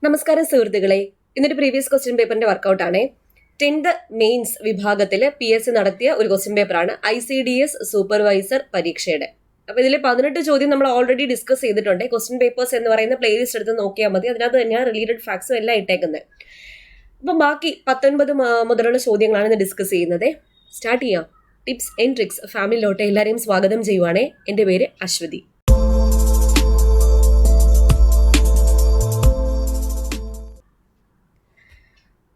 നമസ്കാരം സുഹൃത്തുക്കളെ, ഇന്നൊരു പ്രീവിയസ് ക്വസ്റ്റ്യൻ പേപ്പറിന്റെ വർക്കൗട്ടാണ്. 10th മെയിൻസ് വിഭാഗത്തിൽ PSC നടത്തിയ ഒരു ക്വസ്റ്റ്യൻ പേപ്പറാണ് ICDS സൂപ്പർവൈസർ പരീക്ഷയുടെ. അപ്പൊ ഇതിൽ 18 ചോദ്യം നമ്മൾ ഓൾറെഡി ഡിസ്കസ് ചെയ്തിട്ടുണ്ട്. ക്വസ്റ്റ്യൻ പേപ്പേഴ്സ് എന്ന് പറയുന്ന പ്ലേലിസ്റ്റ് എടുത്ത് നോക്കിയാൽ മതി. അതിനകത്ത് തന്നെയാണ് റിലേറ്റഡ് ഫാക്ട്സും എല്ലാം ഇട്ടേക്കുന്നത്. അപ്പൊ ബാക്കി 19 മുതലുള്ള ചോദ്യങ്ങളാണ് ഇന്ന് ഡിസ്കസ് ചെയ്യുന്നത്. സ്റ്റാർട്ട് ചെയ്യാം. ടിപ്സ് ആൻഡ് ട്രിക്സ് ഫാമിലിയിലോട്ട് എല്ലാവരെയും സ്വാഗതം ചെയ്യുവാണേ. എൻ്റെ പേര് അശ്വതി.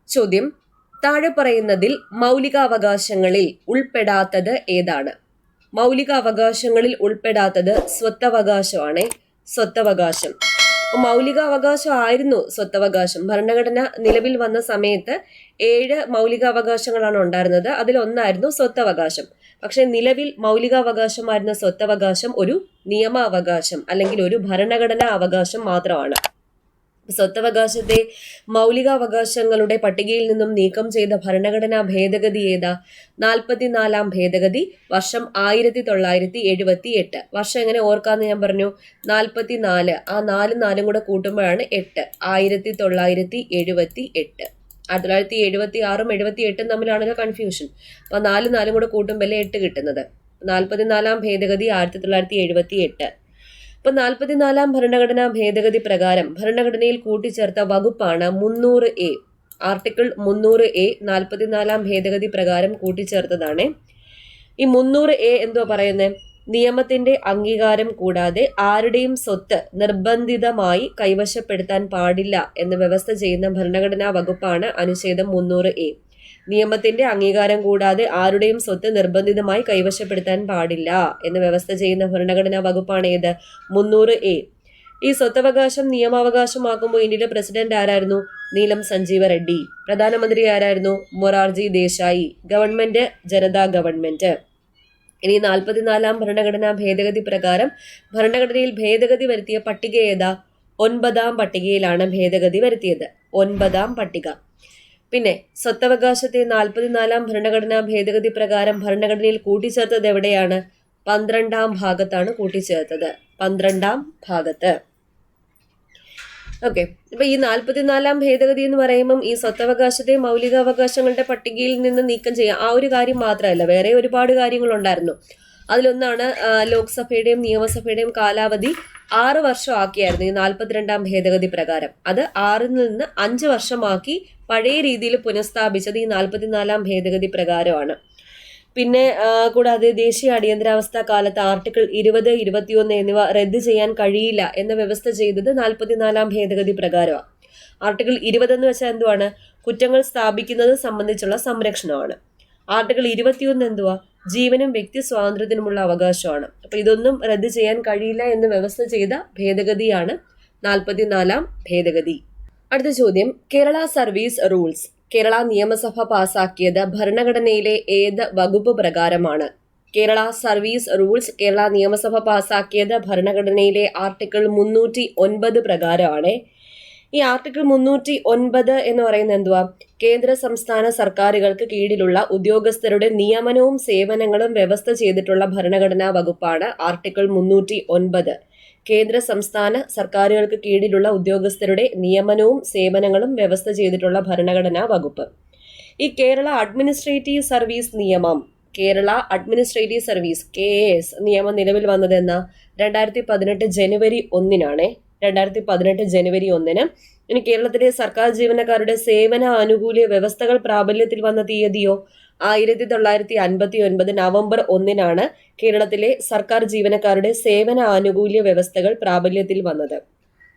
ചോദ്യം: താഴെ പറയുന്നതിൽ മൗലികാവകാശങ്ങളിൽ ഉൾപ്പെടാത്തത് ഏതാണ്? മൗലികാവകാശങ്ങളിൽ ഉൾപ്പെടാത്തത് സ്വത്തവകാശമാണ്. സ്വത്തവകാശം മൗലികാവകാശം ആയിരുന്നു. സ്വത്തവകാശം ഭരണഘടന നിലവിൽ വന്ന സമയത്ത് 7 മൗലികാവകാശങ്ങളാണ് ഉണ്ടായിരുന്നത്. അതിലൊന്നായിരുന്നു സ്വത്തവകാശം. പക്ഷെ നിലവിൽ മൗലികാവകാശമായിരുന്ന സ്വത്തവകാശം ഒരു നിയമാവകാശം അല്ലെങ്കിൽ ഒരു ഭരണഘടനാ അവകാശം മാത്രമാണ്. സ്വത്തവകാശത്തെ മൗലികാവകാശങ്ങളുടെ പട്ടികയിൽ നിന്നും നീക്കം ചെയ്ത ഭരണഘടനാ ഭേദഗതി ഏതാ? 44-ാം ഭേദഗതി, വർഷം 1978. വർഷം എങ്ങനെ ഓർക്കാന്ന് ഞാൻ പറഞ്ഞു. 44, ആ 4 കൂടെ കൂട്ടുമ്പോഴാണ് 8. 1978. 1976-ഉം 78-ഉം തമ്മിലാണല്ലോ കൺഫ്യൂഷൻ. അപ്പൊ 4 കൂടെ കൂട്ടുമ്പോഴല്ലേ 8 കിട്ടുന്നത്. 44-ാം ഭേദഗതി 1978. ഇപ്പൊ 44-ാം ഭരണഘടനാ ഭേദഗതി പ്രകാരം ഭരണഘടനയിൽ കൂട്ടിച്ചേർത്ത വകുപ്പാണ് 300A. ആർട്ടിക്കിൾ 300A 44-ാം ഭേദഗതി പ്രകാരം കൂട്ടിച്ചേർത്തതാണ്. ഈ 300A എന്തോ പറയുന്നത്? നിയമത്തിന്റെ അംഗീകാരം കൂടാതെ ആരുടെയും സ്വത്ത് നിർബന്ധിതമായി കൈവശപ്പെടുത്താൻ പാടില്ല എന്ന് വ്യവസ്ഥ ചെയ്യുന്ന ഭരണഘടനാ വകുപ്പാണ് അനുച്ഛേദം 300A. നിയമത്തിന്റെ അംഗീകാരം കൂടാതെ ആരുടെയും സ്വത്ത് നിർബന്ധിതമായി കൈവശപ്പെടുത്താൻ പാടില്ല എന്ന് വ്യവസ്ഥ ചെയ്യുന്ന ഭരണഘടനാ വകുപ്പാണ് ഏത്? 300A. ഈ സ്വത്തവകാശം നിയമാവകാശമാക്കുമ്പോൾ ഇന്ത്യയിലെ പ്രസിഡന്റ് ആരായിരുന്നു? നീലം സഞ്ജീവ റെഡ്ഡി. പ്രധാനമന്ത്രി ആരായിരുന്നു? മൊറാർജി ദേശായി. Government Janata government. ഇനി 44-ാം ഭരണഘടനാ ഭേദഗതി പ്രകാരം ഭരണഘടനയിൽ ഭേദഗതി വരുത്തിയ പട്ടിക ഏതാ? 9-ാം പട്ടികയിലാണ് ഭേദഗതി വരുത്തിയത്. 9-ാം പട്ടിക. പിന്നെ സ്വത്തവകാശത്തെ 44-ാം ഭരണഘടനാ ഭേദഗതി പ്രകാരം ഭരണഘടനയിൽ കൂട്ടിച്ചേർത്തത് എവിടെയാണ്? 12-ാം ഭാഗത്താണ് കൂട്ടിച്ചേർത്തത്. 12-ാം ഭാഗത്ത്. ഓക്കെ. അപ്പൊ ഈ 44-ാം ഭേദഗതി എന്ന് പറയുമ്പം ഈ സ്വത്തവകാശത്തെ മൗലികാവകാശങ്ങളുടെ പട്ടികയിൽ നിന്ന് നീക്കം ചെയ്യാം. ആ ഒരു കാര്യം മാത്രമല്ല, വേറെ ഒരുപാട് കാര്യങ്ങളുണ്ടായിരുന്നു. അതിലൊന്നാണ് ലോക്സഭയുടെയും നിയമസഭയുടെയും കാലാവധി 6 വർഷം ആക്കിയായിരുന്നു ഈ 42-ാം ഭേദഗതി പ്രകാരം. അത് 6-ൽ നിന്ന് 5 വർഷമാക്കി പഴയ രീതിയിൽ പുനഃസ്ഥാപിച്ചത് ഈ 44-ാം ഭേദഗതി പ്രകാരമാണ്. പിന്നെ കൂടാതെ ദേശീയ അടിയന്തരാവസ്ഥ കാലത്ത് ആർട്ടിക്കിൾ 20, 21 എന്നിവ റദ്ദ് ചെയ്യാൻ കഴിയില്ല എന്ന വ്യവസ്ഥ ചെയ്തത് 44-ാം ഭേദഗതി പ്രകാരമാണ്. ആർട്ടിക്കിൾ 20 എന്ന് വെച്ചാൽ എന്തുവാണ്? കുറ്റങ്ങൾ സ്ഥാപിക്കുന്നത് സംബന്ധിച്ചുള്ള സംരക്ഷണമാണ്. ആർട്ടിക്കിൾ 21 എന്തുവാ? ജീവനും വ്യക്തി സ്വാതന്ത്ര്യത്തിനുമുള്ള അവകാശമാണ്. അപ്പൊ ഇതൊന്നും റദ്ദ് ചെയ്യാൻ കഴിയില്ല എന്ന് വ്യവസ്ഥ ചെയ്ത ഭേദഗതിയാണ് 44-ാം ഭേദഗതി. അടുത്ത ചോദ്യം: കേരള സർവീസ് റൂൾസ് കേരള നിയമസഭ പാസാക്കിയത് ഭരണഘടനയിലെ ഏത് വകുപ്പ് പ്രകാരമാണ്? കേരള സർവീസ് റൂൾസ് കേരള നിയമസഭ പാസാക്കിയത് ഭരണഘടനയിലെ ആർട്ടിക്കിൾ 309 പ്രകാരമാണ്. ഈ ആർട്ടിക്കിൾ 309 എന്ന് പറയുന്നത് എന്തുവാ? കേന്ദ്ര സംസ്ഥാന സർക്കാരുകൾക്ക് കീഴിലുള്ള ഉദ്യോഗസ്ഥരുടെ നിയമനവും സേവനങ്ങളും വ്യവസ്ഥ ചെയ്തിട്ടുള്ള ഭരണഘടനാ വകുപ്പാണ് ആർട്ടിക്കിൾ 309. കേന്ദ്ര സംസ്ഥാന സർക്കാരുകൾക്ക് കീഴിലുള്ള ഉദ്യോഗസ്ഥരുടെ നിയമനവും സേവനങ്ങളും വ്യവസ്ഥ ചെയ്തിട്ടുള്ള ഭരണഘടനാ വകുപ്പ്. ഈ കേരള അഡ്മിനിസ്ട്രേറ്റീവ് സർവീസ് നിയമം, കേരള അഡ്മിനിസ്ട്രേറ്റീവ് സർവീസ് KAS നിയമം നിലവിൽ വന്നത് എന്നാ? 2018 ജനുവരി 1-നാണ്. 2018 ജനുവരി 1-ന്. ഇനി കേരളത്തിലെ സർക്കാർ ജീവനക്കാരുടെ സേവന ആനുകൂല്യ വ്യവസ്ഥകൾ പ്രാബല്യത്തിൽ വന്ന തീയതിയോ? 1959 നവംബർ 1-നാണ് കേരളത്തിലെ സർക്കാർ ജീവനക്കാരുടെ സേവന ആനുകൂല്യ വ്യവസ്ഥകൾ പ്രാബല്യത്തിൽ വന്നത്.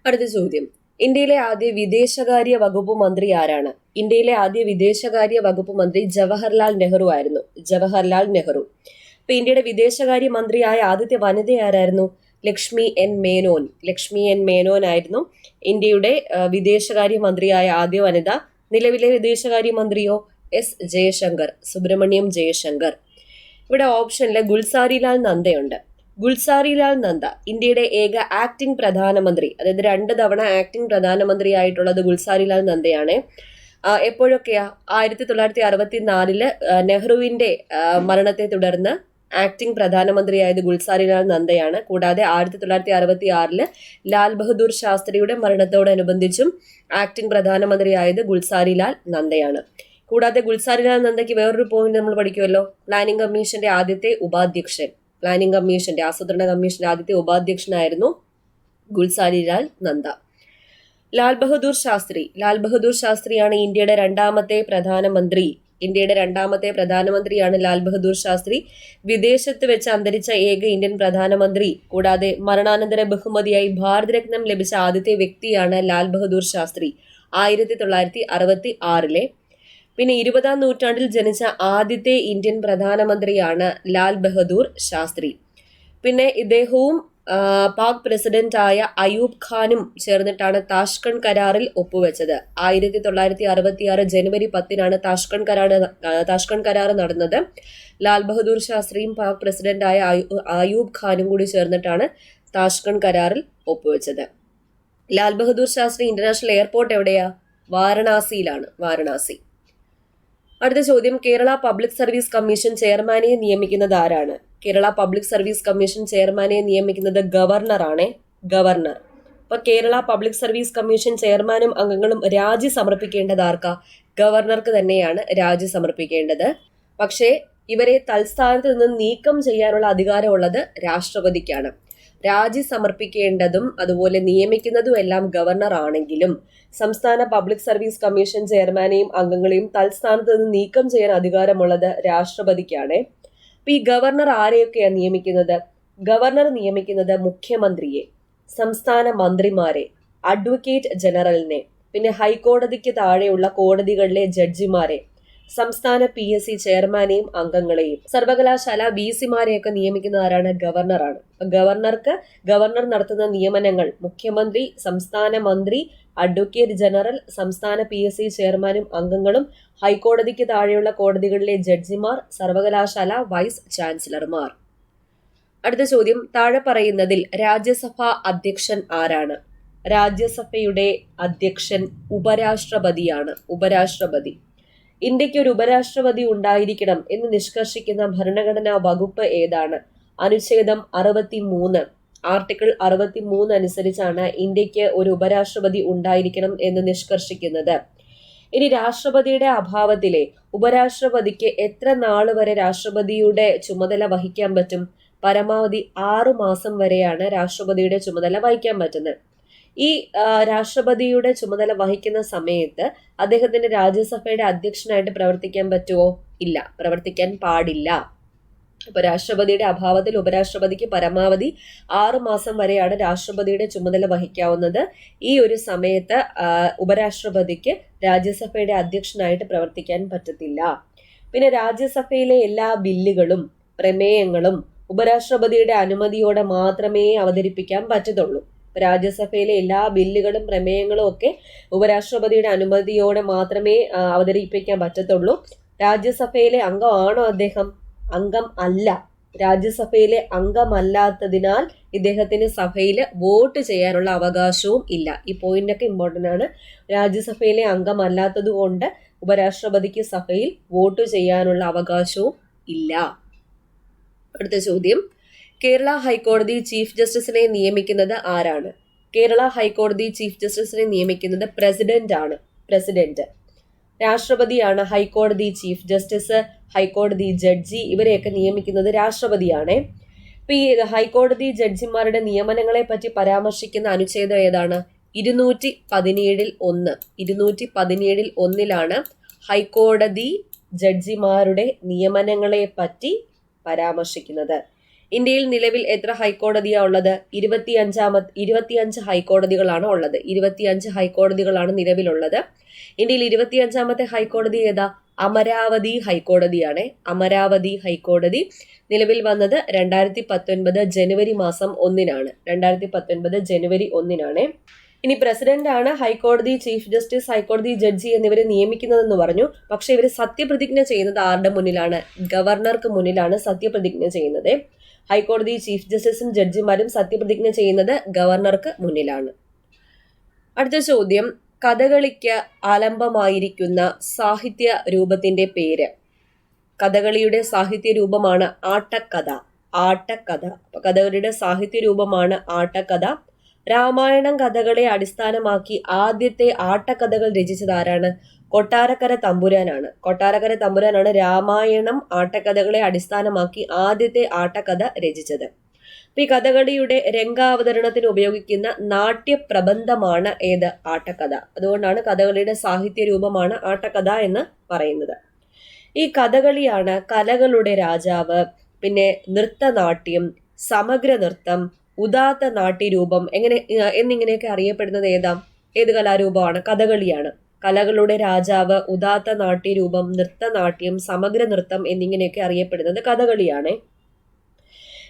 അടുത്ത ചോദ്യം: ഇന്ത്യയിലെ ആദ്യ വിദേശകാര്യ വകുപ്പ് മന്ത്രി ആരാണ്? ഇന്ത്യയിലെ ആദ്യ വിദേശകാര്യ വകുപ്പ് മന്ത്രി ജവഹർലാൽ നെഹ്റു ആയിരുന്നു. ജവഹർലാൽ നെഹ്റു. ഇപ്പൊ ഇന്ത്യയുടെ വിദേശകാര്യ മന്ത്രിയായ ആദ്യത്തെ വനിത ആരായിരുന്നു? ലക്ഷ്മി എൻ മേനോൻ. ലക്ഷ്മി എൻ മേനോൻ ആയിരുന്നു ഇന്ത്യയുടെ വിദേശകാര്യ മന്ത്രിയായ ആദ്യ വനിത. നിലവിലെ വിദേശകാര്യ മന്ത്രിയോ? എസ് ജയശങ്കർ. സുബ്രഹ്മണ്യം ജയശങ്കർ. ഇവിടെ ഓപ്ഷനിൽ ഗുൽസാരിലാൽ നന്ദയുണ്ട്. ഗുൽസാരിലാൽ നന്ദ ഇന്ത്യയുടെ ഏക ആക്ടിംഗ് പ്രധാനമന്ത്രി, അതായത് 2 തവണ ആക്ടിംഗ് പ്രധാനമന്ത്രി ആയിട്ടുള്ളത് ഗുൽസാരിലാൽ നന്ദയാണ്. എപ്പോഴൊക്കെയാ? 1964 നെഹ്റുവിന്റെ മരണത്തെ തുടർന്ന് ആക്ടിംഗ് പ്രധാനമന്ത്രിയായത് ഗുൽസാരിലാൽ നന്ദയാണ്. കൂടാതെ 1966 ലാൽ ബഹദൂർ ശാസ്ത്രിയുടെ മരണത്തോടനുബന്ധിച്ചും ആക്ടിംഗ് പ്രധാനമന്ത്രിയായത് ഗുൽസാരിലാൽ നന്ദയാണ്. കൂടാതെ ഗുൽസാരിലാൽ നന്ദയ്ക്ക് വേറൊരു പോയിന്റ് നമ്മൾ പഠിക്കുമല്ലോ, പ്ലാനിംഗ് കമ്മീഷന്റെ ആദ്യത്തെ ഉപാധ്യക്ഷൻ, പ്ലാനിംഗ് കമ്മീഷന്റെ ആസൂത്രണ കമ്മീഷന്റെ ആദ്യത്തെ ഉപാധ്യക്ഷനായിരുന്നു ഗുൽസാരിലാൽ നന്ദ. ലാൽ ബഹദൂർ ശാസ്ത്രിയാണ് ഇന്ത്യയുടെ രണ്ടാമത്തെ പ്രധാനമന്ത്രിയാണ് ലാൽ ബഹദൂർ ശാസ്ത്രി. വിദേശത്ത് വെച്ച് അന്തരിച്ച ഏക ഇന്ത്യൻ പ്രധാനമന്ത്രി. കൂടാതെ മരണാനന്തര ബഹുമതിയായി ഭാരതരത്നം ലഭിച്ച ആദ്യത്തെ വ്യക്തിയാണ് ലാൽ ബഹദൂർ ശാസ്ത്രി 1966. പിന്നെ 20-ാം നൂറ്റാണ്ടിൽ ജനിച്ച ആദ്യത്തെ ഇന്ത്യൻ പ്രധാനമന്ത്രിയാണ് ലാൽ ബഹദൂർ ശാസ്ത്രി. പിന്നെ ഇദ്ദേഹവും പാക് പ്രസിഡന്റായ അയൂബ് ഖാനും ചേർന്നിട്ടാണ് താഷ്കണ്ട് കരാറിൽ ഒപ്പുവെച്ചത്. 1966 ജനുവരി 10 താഷ്കണ്ട് കരാർ നടന്നത്. ലാൽ ബഹദൂർ ശാസ്ത്രിയും പാക് പ്രസിഡന്റായ അയൂബ് ഖാനും കൂടി ചേർന്നിട്ടാണ് താഷ്കണ്ട് കരാറിൽ ഒപ്പുവെച്ചത്. ലാൽ ബഹദൂർ ശാസ്ത്രി ഇന്റർനാഷണൽ എയർപോർട്ട് എവിടെയാ? വാരണാസിയിലാണ്. വാരണാസി. അടുത്ത ചോദ്യം, കേരള പബ്ലിക് സർവീസ് കമ്മീഷൻ ചെയർമാനെ നിയമിക്കുന്നത് ആരാണ്? കേരള പബ്ലിക് സർവീസ് കമ്മീഷൻ ചെയർമാനെ നിയമിക്കുന്നത് ഗവർണറാണ്. ഗവർണർ. അപ്പൊ കേരള പബ്ലിക് സർവീസ് കമ്മീഷൻ ചെയർമാനും അംഗങ്ങളും രാജി സമർപ്പിക്കേണ്ടത് ആർക്കാ? ഗവർണർക്ക് തന്നെയാണ് രാജി സമർപ്പിക്കേണ്ടത്. പക്ഷേ ഇവരെ തൽസ്ഥാനത്ത് നിന്ന് നീക്കം ചെയ്യാനുള്ള അധികാരമുള്ളത് രാഷ്ട്രപതിക്കാണ്. രാജി സമർപ്പിക്കേണ്ടതും അതുപോലെ നിയമിക്കുന്നതും എല്ലാം ഗവർണർ ആണെങ്കിലും സംസ്ഥാന പബ്ലിക് സർവീസ് കമ്മീഷൻ ചെയർമാനെയും അംഗങ്ങളെയും തൽസ്ഥാനത്ത് നിന്ന് നീക്കം ചെയ്യാൻ അധികാരമുള്ളത് രാഷ്ട്രപതിക്കാണ്. അപ്പൊ ഈ ഗവർണർ ആരെയൊക്കെയാണ് നിയമിക്കുന്നത്? ഗവർണർ നിയമിക്കുന്നത് മുഖ്യമന്ത്രിയെ, സംസ്ഥാന മന്ത്രിമാരെ, അഡ്വക്കേറ്റ് ജനറലിനെ, പിന്നെ ഹൈക്കോടതിക്ക് താഴെയുള്ള കോടതികളിലെ ജഡ്ജിമാരെ, സംസ്ഥാന PSC ചെയർമാനെയും അംഗങ്ങളെയും, സർവകലാശാല VC-മാരെയൊക്കെ നിയമിക്കുന്ന ആരാണ്? ഗവർണറാണ്. ഗവർണർ നടത്തുന്ന നിയമനങ്ങൾ മുഖ്യമന്ത്രി, സംസ്ഥാന മന്ത്രി, അഡ്വക്കേറ്റ് ജനറൽ, സംസ്ഥാന PSC ചെയർമാനും അംഗങ്ങളും, ഹൈക്കോടതിക്ക് താഴെയുള്ള കോടതികളിലെ ജഡ്ജിമാർ, സർവകലാശാല വൈസ് ചാൻസലർമാർ. അടുത്ത ചോദ്യം, താഴെ പറയുന്നതിൽ രാജ്യസഭാ അധ്യക്ഷൻ ആരാണ്? രാജ്യസഭയുടെ അധ്യക്ഷൻ ഉപരാഷ്ട്രപതിയാണ്. ഉപരാഷ്ട്രപതി. ഇന്ത്യക്ക് ഒരു ഉപരാഷ്ട്രപതി ഉണ്ടായിരിക്കണം എന്ന് നിഷ്കർഷിക്കുന്ന ഭരണഘടനാ വകുപ്പ് ഏതാണ്? അനുച്ഛേദം 63, ആർട്ടിക്കിൾ 63 അനുസരിച്ചാണ് ഇന്ത്യക്ക് ഒരു ഉപരാഷ്ട്രപതി ഉണ്ടായിരിക്കണം എന്ന് നിഷ്കർഷിക്കുന്നത്. ഇനി രാഷ്ട്രപതിയുടെ അഭാവത്തിലെ ഉപരാഷ്ട്രപതിക്ക് എത്ര നാള് വരെ രാഷ്ട്രപതിയുടെ ചുമതല വഹിക്കാൻ പറ്റും? പരമാവധി 6 മാസം വരെയാണ് രാഷ്ട്രപതിയുടെ ചുമതല വഹിക്കാൻ പറ്റുന്നത്. ഈ രാഷ്ട്രപതിയുടെ ചുമതല വഹിക്കുന്ന സമയത്ത് അദ്ദേഹത്തിന് രാജ്യസഭയുടെ അധ്യക്ഷനായിട്ട് പ്രവർത്തിക്കാൻ പറ്റുമോ? ഇല്ല, പ്രവർത്തിക്കാൻ പാടില്ല. അപ്പൊ രാഷ്ട്രപതിയുടെ അഭാവത്തിൽ ഉപരാഷ്ട്രപതിക്ക് പരമാവധി 6 മാസം വരെയാണ് രാഷ്ട്രപതിയുടെ ചുമതല വഹിക്കാവുന്നത്. ഈ ഒരു സമയത്ത് ഉപരാഷ്ട്രപതിക്ക് രാജ്യസഭയുടെ അധ്യക്ഷനായിട്ട് പ്രവർത്തിക്കാൻ പറ്റത്തില്ല. പിന്നെ രാജ്യസഭയിലെ എല്ലാ ബില്ലുകളും പ്രമേയങ്ങളും ഉപരാഷ്ട്രപതിയുടെ അനുമതിയോടെ മാത്രമേ അവതരിപ്പിക്കാൻ പറ്റത്തുള്ളൂ. രാജ്യസഭയിലെ എല്ലാ ബില്ലുകളും പ്രമേയങ്ങളും ഒക്കെ ഉപരാഷ്ട്രപതിയുടെ അനുമതിയോടെ മാത്രമേ അവതരിപ്പിക്കാൻ പറ്റത്തുള്ളൂ. രാജ്യസഭയിലെ അംഗമാണോ അദ്ദേഹം? അംഗം അല്ല. രാജ്യസഭയിലെ അംഗമല്ലാത്തതിനാൽ ഇദ്ദേഹത്തിന് സഭയിൽ വോട്ട് ചെയ്യാനുള്ള അവകാശവും ഇല്ല. ഈ പോയിന്റൊക്കെ ഇമ്പോർട്ടന്റ് ആണ്. രാജ്യസഭയിലെ അംഗമല്ലാത്തത് കൊണ്ട് ഉപരാഷ്ട്രപതിക്ക് സഭയിൽ വോട്ട് ചെയ്യാനുള്ള അവകാശവും ഇല്ല. അടുത്ത ചോദ്യം, കേരള ഹൈക്കോടതി ചീഫ് ജസ്റ്റിസിനെ നിയമിക്കുന്നത് ആരാണ്? കേരള ഹൈക്കോടതി ചീഫ് ജസ്റ്റിസിനെ നിയമിക്കുന്നത് പ്രസിഡന്റ് ആണ്. പ്രസിഡന്റ്. രാഷ്ട്രപതിയാണ് ഹൈക്കോടതി ചീഫ് ജസ്റ്റിസ്, ഹൈക്കോടതി ജഡ്ജി, ഇവരെയൊക്കെ നിയമിക്കുന്നത് രാഷ്ട്രപതിയാണ്. ഇപ്പൊ ഈ ഹൈക്കോടതി ജഡ്ജിമാരുടെ നിയമനങ്ങളെ പറ്റി പരാമർശിക്കുന്ന അനുച്ഛേദം ഏതാണ്? 217 ഹൈക്കോടതി ജഡ്ജിമാരുടെ നിയമനങ്ങളെ പറ്റി പരാമർശിക്കുന്നത്. ഇന്ത്യയിൽ നിലവിൽ എത്ര ഹൈക്കോടതിയാണ് ഉള്ളത്? 25 ഹൈക്കോടതികളാണ് ഉള്ളത്. 25 ഹൈക്കോടതികളാണ് നിലവിലുള്ളത്. ഇന്ത്യയിൽ 25ാമത്തെ ഹൈക്കോടതി ഏതാ? അമരാവതി ഹൈക്കോടതിയാണ്. അമരാവതി ഹൈക്കോടതി നിലവിൽ വന്നത് 2019 ജനുവരി 1 2019 ജനുവരി 1. ഇനി പ്രസിഡന്റ് ആണ് ഹൈക്കോടതി ചീഫ് ജസ്റ്റിസ്, ഹൈക്കോടതി ജഡ്ജി എന്നിവരെ നിയമിക്കുന്നതെന്ന് പറഞ്ഞു. പക്ഷെ ഇവർ സത്യപ്രതിജ്ഞ ചെയ്യുന്നത് ആരുടെ മുന്നിലാണ്? ഗവർണർക്ക് മുന്നിലാണ് സത്യപ്രതിജ്ഞ ചെയ്യുന്നത്. ഹൈക്കോടതി ചീഫ് ജസ്റ്റിസും ജഡ്ജിമാരും സത്യപ്രതിജ്ഞ ചെയ്യുന്നത് ഗവർണർക്ക് മുന്നിലാണ്. അടുത്ത ചോദ്യം, കഥകളിക്ക് ആലംബമായിരിക്കുന്ന സാഹിത്യ രൂപത്തിന്റെ പേര്? കഥകളിയുടെ സാഹിത്യ രൂപമാണ് ആട്ടക്കഥ. ആട്ടക്കഥ. അപ്പൊ കഥകളിയുടെ സാഹിത്യ രൂപമാണ് ആട്ടക്കഥ. രാമായണം കഥകളെ അടിസ്ഥാനമാക്കി ആദ്യത്തെ ആട്ടക്കഥകൾ രചിച്ചത് ആരാണ്? കൊട്ടാരക്കര തമ്പുരാനാണ്. കൊട്ടാരക്കര തമ്പുരാനാണ് രാമായണം ആട്ടക്കഥകളെ അടിസ്ഥാനമാക്കി ആദ്യത്തെ ആട്ടക്കഥ രചിച്ചത്. ഈ കഥകളിയുടെ രംഗാവതരണത്തിന് ഉപയോഗിക്കുന്ന നാട്യപ്രബന്ധമാണ് ഏത്? ആട്ടക്കഥ. അതുകൊണ്ടാണ് കഥകളിയുടെ സാഹിത്യ രൂപമാണ് ആട്ടക്കഥ എന്ന് പറയുന്നത്. ഈ കഥകളിയാണ് കലകളുടെ രാജാവ്, പിന്നെ നൃത്തനാട്യം, സമഗ്ര നൃത്തം, ഉദാത്ത നാട്യരൂപം എന്നിങ്ങനെയൊക്കെ അറിയപ്പെടുന്നത് ഏത് കലാരൂപമാണ്? കഥകളിയാണ്. കലകളുടെ രാജാവ്, ഉദാത്ത നാട്യരൂപം, നൃത്തനാട്യം, സമഗ്ര നൃത്തം എന്നിങ്ങനെയൊക്കെ അറിയപ്പെടുന്നത് കഥകളിയാണ്.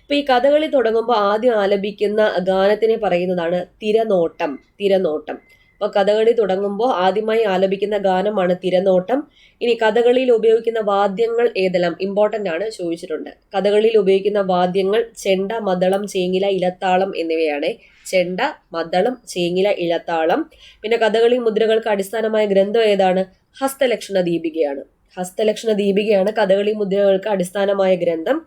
ഇപ്പൊ ഈ കഥകളി തുടങ്ങുമ്പോൾ ആദ്യം ആലപിക്കുന്ന ഗാനത്തിനെ പറയുന്നതാണ് തിരനോട്ടം. തിരനോട്ടം. അപ്പൊ കഥകളി തുടങ്ങുമ്പോൾ ആദ്യമായി ആലപിക്കുന്ന ഗാനമാണ് തിരനോട്ടം. ഇനി കഥകളിയിൽ ഉപയോഗിക്കുന്ന വാദ്യങ്ങൾ ഏതെല്ലാം? ഇമ്പോർട്ടന്റ് ആണ്, ചോദിച്ചിട്ടുണ്ട്. കഥകളിയിൽ ഉപയോഗിക്കുന്ന വാദ്യങ്ങൾ ചെണ്ട, മദ്ദളം, ചേങ്ങില, ഇലത്താളം എന്നിവയാണ്. ചെണ്ട, മദ്ദളം, ചേങ്ങില, ഇലത്താളം. പിന്നെ കഥകളി മുദ്രകൾക്ക് അടിസ്ഥാനമായ ഗ്രന്ഥം ഏതാണ്? ഹസ്തലക്ഷണ ദീപികയാണ്. ഹസ്തലക്ഷണ ദീപികയാണ് കഥകളി മുദ്രകൾക്ക് അടിസ്ഥാനമായ ഗ്രന്ഥം.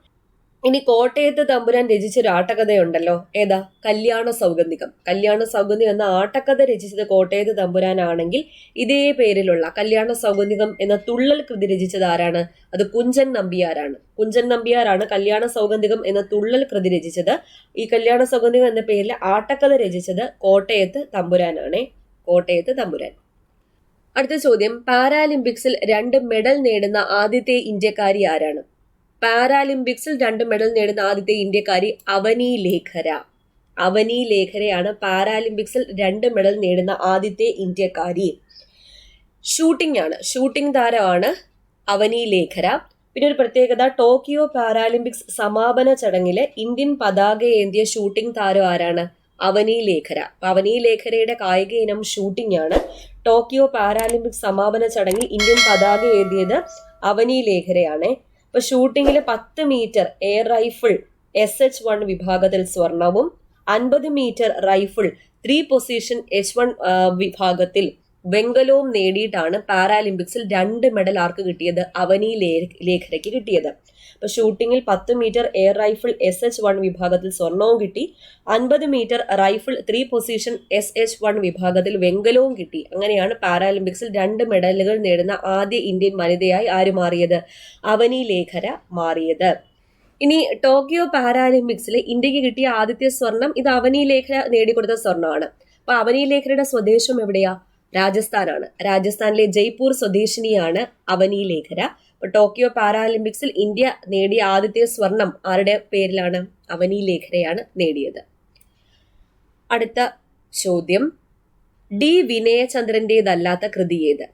ഇനി കോട്ടയത്ത് തമ്പുരാൻ രചിച്ചൊരു ആട്ടക്കഥയുണ്ടല്ലോ, ഏതാ? കല്യാണ സൗഗന്ധികം. കല്യാണ സൗഗന്ധികം എന്ന ആട്ടക്കഥ രചിച്ചത് കോട്ടയത്ത് തമ്പുരാനാണെങ്കിൽ ഇതേ പേരിലുള്ള കല്യാണ സൗഗന്ധികം എന്ന തുള്ളൽ കൃതി രചിച്ചത് ആരാണ്? അത് കുഞ്ചൻ നമ്പ്യാരാണ്. കുഞ്ചൻ നമ്പ്യാരാണ് കല്യാണ സൗഗന്ധികം എന്ന തുള്ളൽ കൃതി രചിച്ചത്. ഈ കല്യാണ സൗഗന്ധികം എന്ന പേരിൽ ആട്ടക്കഥ രചിച്ചത് കോട്ടയത്ത് തമ്പുരാനാണ്. കോട്ടയത്ത് തമ്പുരാൻ. അടുത്ത ചോദ്യം, പാരാലിമ്പിക്സിൽ 2 മെഡൽ നേടുന്ന ആദ്യത്തെ ഇന്ത്യക്കാരി ആരാണ്? പാരാലിമ്പിക്സിൽ 2 മെഡൽ നേടുന്ന ആദ്യത്തെ ഇന്ത്യക്കാരി അവനി ലേഖര. അവനി ലേഖരയാണ് പാരാലിമ്പിക്സിൽ 2 മെഡൽ നേടുന്ന ആദ്യത്തെ ഇന്ത്യക്കാരി. ഷൂട്ടിംഗ് ആണ്, ഷൂട്ടിംഗ് താരമാണ് അവനി ലേഖര. പിന്നെ ഒരു പ്രത്യേകത, ടോക്കിയോ പാരാലിമ്പിക്സ് സമാപന ചടങ്ങില് ഇന്ത്യൻ പതാക ഏന്തിയ ഷൂട്ടിംഗ് താരം ആരാണ്? അവനി ലേഖര. അവനി ലേഖരയുടെ കായിക ഇനം ഷൂട്ടിംഗ് ആണ്. ടോക്കിയോ പാരാലിമ്പിക്സ് സമാപന ചടങ്ങിൽ ഇന്ത്യൻ പതാക ഏന്തിയത് അവനി ലേഖരയാണ്. ഇപ്പൊ ഷൂട്ടിങ്ങില് 10 മീറ്റർ എയർ റൈഫിൾ SH1 വിഭാഗത്തിൽ സ്വർണവും 50 മീറ്റർ റൈഫിൾ 3 പൊസിഷൻ H1 വിഭാഗത്തിൽ വെങ്കലവും നേടിയിട്ടാണ് പാരാലിമ്പിക്സിൽ 2 മെഡൽ ആർക്ക് കിട്ടിയത്? അവനി ലേഖരയ്ക്ക് കിട്ടിയത്. അപ്പൊ ഷൂട്ടിങ്ങിൽ 10 മീറ്റർ എയർ റൈഫിൾ SH1 വിഭാഗത്തിൽ സ്വർണവും കിട്ടി, 50 മീറ്റർ റൈഫിൾ 3 പൊസിഷൻ SH1 വിഭാഗത്തിൽ വെങ്കലവും കിട്ടി. അങ്ങനെയാണ് പാരാലിമ്പിക്സിൽ 2 മെഡലുകൾ നേടുന്ന ആദ്യ ഇന്ത്യൻ വനിതയായി ആര് മാറിയത്? അവനി ലേഖര മാറിയത്. ഇനി ടോക്കിയോ പാരാലിമ്പിക്സിൽ ഇന്ത്യക്ക് കിട്ടിയ ആദ്യത്തെ സ്വർണം ഇത് അവനി ലേഖര നേടിക്കൊടുത്ത സ്വർണ്ണമാണ്. അപ്പൊ അവനി ലേഖരയുടെ സ്വദേശം എവിടെയാ? രാജസ്ഥാനാണ്. രാജസ്ഥാനിലെ ജയ്പൂർ സ്വദേശിനിയാണ് അവനി ലേഖര. അപ്പൊ ടോക്കിയോ പാരാലിമ്പിക്സിൽ ഇന്ത്യ നേടിയ ആദ്യത്തെ സ്വർണം ആരുടെ പേരിലാണ്? അവനി ലേഖരയാണ് നേടിയത്. അടുത്ത ചോദ്യം, ഡി വിനയചന്ദ്രന്റേതല്ലാത്ത കൃതി ഏത്?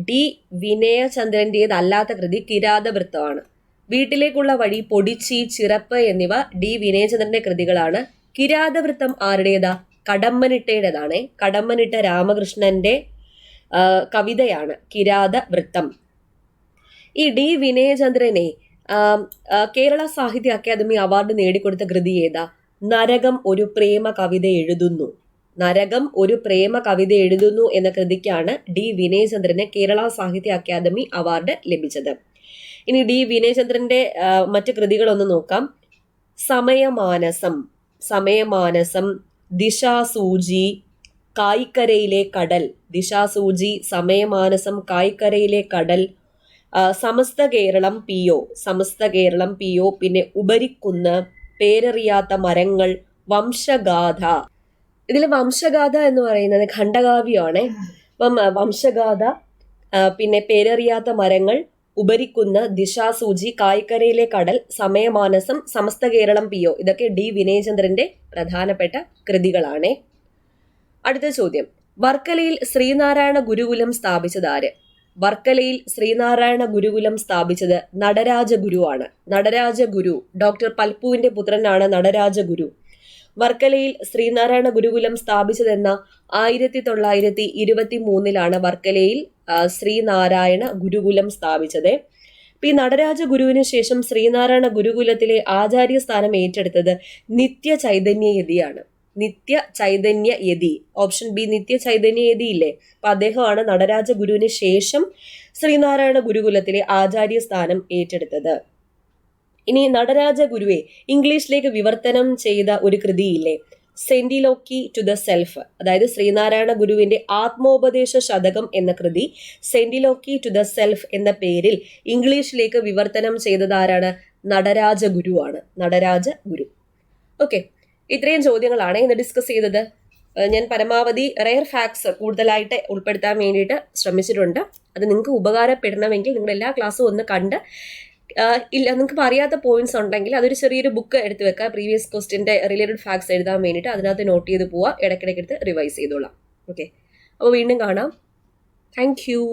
ഡി വിനയചന്ദ്രന്റേതല്ലാത്ത കൃതി കിരാതവൃത്തമാണ്. വീട്ടിലേക്കുള്ള വഴി, പൊടിച്ചി, ചിറപ്പ് എന്നിവ ഡി വിനയചന്ദ്രന്റെ കൃതികളാണ്. കിരാതവൃത്തം ആരുടേതാ? കടമ്മനിട്ടയുടേതാണ്. കടമ്മനിട്ട രാമകൃഷ്ണന്റെ കവിതയാണ് കിരാതവൃത്തം. ഈ ഡി വിനയചന്ദ്രനെ കേരള സാഹിത്യ അക്കാദമി അവാർഡ് നേടിക്കൊടുത്ത കൃതി ഏതാ? നരകം ഒരു പ്രേമ കവിത എഴുതുന്നു. നരകം ഒരു പ്രേമ കവിത എഴുതുന്നു എന്ന കൃതിക്കാണ് ഡി വിനയചന്ദ്രന് കേരള സാഹിത്യ അക്കാദമി അവാർഡ് ലഭിച്ചത്. ഇനി ഡി വിനയചന്ദ്രന്റെ മറ്റു കൃതികളൊന്ന് നോക്കാം. സമയമാനസം, സമയമാനസം, ദിശാസൂചി, കായ്ക്കരയിലെ കടൽ. ദിശാസൂചി, സമയമാനസം, കായ്ക്കരയിലെ കടൽ, സമസ്ത കേരളം PO, സമസ്ത കേരളം PO, പിന്നെ ഉപരിക്കുന്ന്, പേരറിയാത്ത മരങ്ങൾ, വംശഗാഥ. ഇതിൽ വംശഗാഥ എന്ന് പറയുന്നത് ഖണ്ഡകാവ്യമാണ്. അപ്പം വംശഗാഥ, പിന്നെ പേരറിയാത്ത മരങ്ങൾ, ഉപരിക്കുന്ന്, ദിശാസൂചി, കായ്ക്കരയിലെ കടൽ, സമയമാനസം, സമസ്ത കേരളം PO ഇതൊക്കെ ഡി വിനയചന്ദ്രന്റെ പ്രധാനപ്പെട്ട കൃതികളാണ്. അടുത്ത ചോദ്യം, വർക്കലയിൽ ശ്രീനാരായണ ഗുരുകുലം സ്ഥാപിച്ചത് ആര്? വർക്കലയിൽ ശ്രീനാരായണ ഗുരുകുലം സ്ഥാപിച്ചത് നടരാജഗുരുവാണ്. നടരാജഗുരു, ഡോക്ടർ പൽപ്പുവിന്റെ പുത്രനാണ് നടരാജഗുരു. വർക്കലയിൽ ശ്രീനാരായണ ഗുരുകുലം സ്ഥാപിച്ചതെന്ന 1923 വർക്കലയിൽ ശ്രീനാരായണ ഗുരുകുലം സ്ഥാപിച്ചത്. ഈ നടരാജ ഗുരുവിന് ശേഷം ശ്രീനാരായണ ഗുരുകുലത്തിലെ ആചാര്യസ്ഥാനം ഏറ്റെടുത്തത് നിത്യ ചൈതന്യയതിയാണ്. നിത്യ ചൈതന്യയതി, ഓപ്ഷൻ ബി നിത്യ ചൈതന്യയതി ഇല്ലേ? അപ്പൊ അദ്ദേഹമാണ് നടരാജ ഗുരുവിന് ശേഷം ശ്രീനാരായണ ഗുരുകുലത്തിലെ ആചാര്യ സ്ഥാനം ഏറ്റെടുത്തത്? ഇനി നടരാജ ഗുരുവെ ഇംഗ്ലീഷിലേക്ക് വിവർത്തനം ചെയ്ത ഒരു കൃതിയില്ലേ, സെന്റിലോക്കി ടു ദ സെൽഫ്, അതായത് ശ്രീനാരായണ ഗുരുവിന്റെ ആത്മോപദേശ ശതകം എന്ന കൃതി സെന്റിലോക്കി ടു ദ സെൽഫ് എന്ന പേരിൽ ഇംഗ്ലീഷിലേക്ക് വിവർത്തനം ചെയ്തത് ആരാണ്? നടരാജ ഗുരുവാണ്. നടരാജ ഗുരു. ഓക്കെ, ഇത്രയും ചോദ്യങ്ങളാണ് ഇന്ന് ഡിസ്കസ് ചെയ്തത്. ഞാൻ പരമാവധി റെയർ ഫാക്ട്സ് കൂടുതലായിട്ട് ഉൾപ്പെടുത്താൻ വേണ്ടിയിട്ട് ശ്രമിച്ചിട്ടുണ്ട്. അത് നിങ്ങൾക്ക് ഉപകാരപ്പെടണമെങ്കിൽ നിങ്ങൾ എല്ലാ ക്ലാസ്സും ഒന്ന് കണ്ട്, ഇല്ല നിങ്ങൾക്ക് അറിയാത്ത പോയിന്റ്സ് ഉണ്ടെങ്കിൽ അതൊരു ചെറിയൊരു ബുക്ക് എടുത്ത് വെക്കുക, പ്രീവിയസ് ക്വസ്റ്റിന്റെ റിലേറ്റഡ് ഫാക്ട്സ് എഴുതാൻ വേണ്ടിയിട്ട് അതിനകത്ത് നോട്ട് ചെയ്ത് പോവുക, ഇടയ്ക്കിടയ്ക്ക് എടുത്ത് റിവൈസ് ചെയ്തോളാം. ഓക്കെ, അപ്പോൾ വീണ്ടും കാണാം. Thank you.